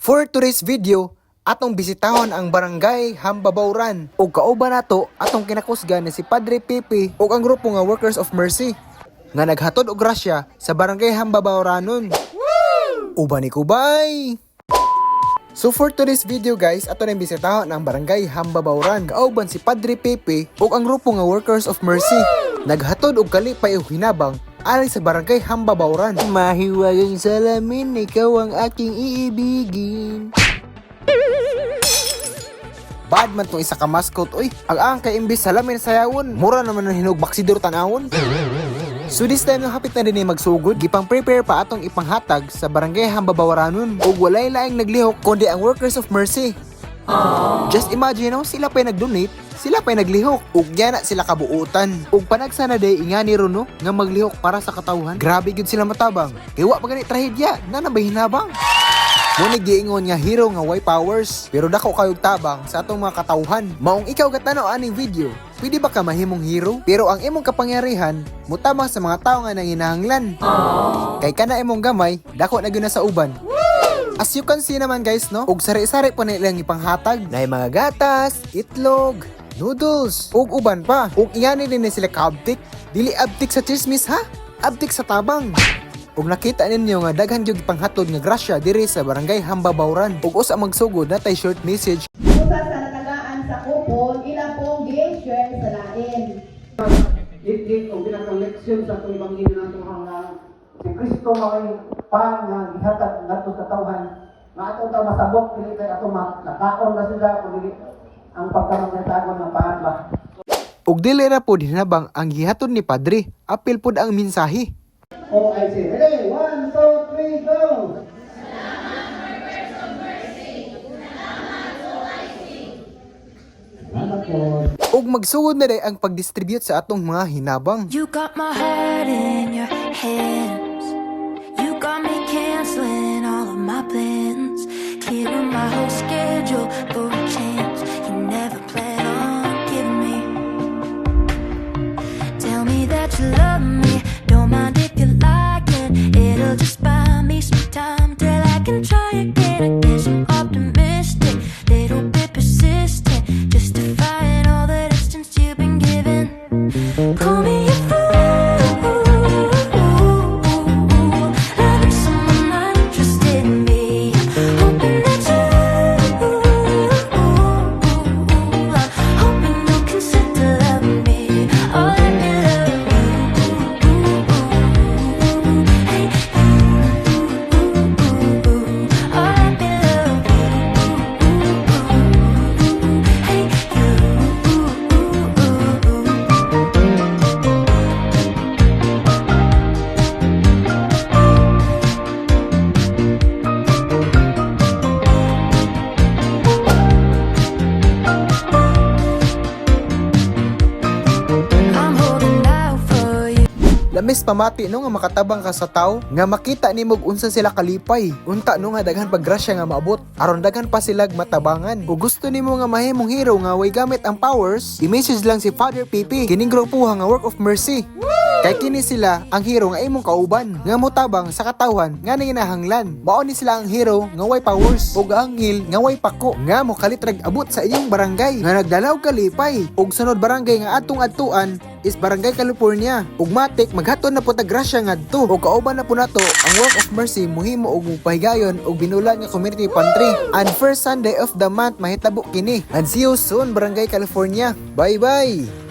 For today's video, atong bisitahon ang barangay Hambabauran ug kauban nato atong kinakusgan ni si Padre Pipi ug ang grupo nga Workers of Mercy nga naghatod og grasya sa barangay Hambabauranon. Uban ni Kubay. So for today's video guys, ato nang bisitahon ang barangay Hambabauran. Kauban si Padre Pipi ug ang grupo nga Workers of Mercy naghatod og kalipay ug hinabang ali sa barangay Hambabauran. Mahiwagang salamin, ikaw ang aking iibigin. Bad man tong isa ka mascot, oy. Ang kay imbis salamin sayawon, mura naman ang hinog baksidor tanawon. So this time hapit na din magsugod, gipang prepare pa atong ipanghatag sa barangay Hambabauranon ug walay laing naglihok kundi ang Workers of Mercy. Just imagine sila pa'y nag-donate, sila pa'y naglihok ug yana sila kabuutan ug panagsana day ingani ron no nga maglihok para sa katawhan. Grabe gyud sila matabang, kay wa pa gani trahedya na nabay hinabang. Muna giingon nga hero nga way powers, pero dako kayog tabang sa atong mga katawhan. Maong ikaw gatanaw aning video, pwede ba ka mahimong hero? Pero ang imong kapangyarihan, mutamang sa mga tao nga nanginahanglan. Kay kana imong gamay, dako na gyud na sa uban. As you can see naman guys no, ug sari-sari pa nilang ipanghatag. Nay mga gatas, itlog, noodles, ug uban pa. Ug ingani din ni sila kaabtik. Dili abtik sa chismis ha, abtik sa tabang. Ug nakita ninyo nga daghan gyud panghatod nga grasya diri sa barangay Hambabauran. Ug usa magsugod natay short message. Usa sa natagaan sa kupon, ila pong gi-share sa lain. Lit o pinaka-leksyon sa itong Ebanghelyo nato hanggang si Kristo may pan nga gihatag nato sa tawhan. Nga ato ta masabot dili kay ato nakaon na sila kung dili ang pagkamagtagon ng paan ba. Ug dili ra pod hinabang ang gihatod ni Padre, apil pod ang mensahe. Oh, I say, ready? 1, 2, 3, go! Ug magsugod na day ang pag-distribute sa atong mga hinabang. You got my heart in your hands. You got me canceling all of my plans. Clearing my whole schedule for a chance you never plan on giving me. Tell me that you love me. Don't mind if you like it. It'll just buy me some time till I can try again. I guess I'm optimistic, little bit persistent, justifying all the distance you've been given. Call me a fool, loving someone not interested in me. Hoping that hoping you'll consider loving me. Oh, let me love you. Hey, oh, let me love you. Hey, I'm holding out for you. Lamis pamati no nga makatabang ka sa tao nga makita nimo unsa sila kalipay. Unta no nga daghan pag grasya nga maabot aron daghan pa sila matabangan. Kung gusto nimo nga mahimong hero nga way gamit ang powers, i-message lang si Father Pipi kining grupo nga Work of Mercy. Kay kini sila ang hero nga imong kauban nga motabang sa katawhan nga nanginahanglan. Mao ni sila ang hero nga way powers ug anghel nga way pako nga mokalitrag abot sa inyong barangay nga nagdalaw kalipay. Ug sunod barangay nga atong adtuan is Barangay California. Ug matik maghaton na po ta grasya ngadto ug kauban na po nato ang Work of Mercy muhimo og mupahigayon og binulan nga community pantry. And first Sunday of the month mahitabo kini. And see you soon Barangay California. Bye bye.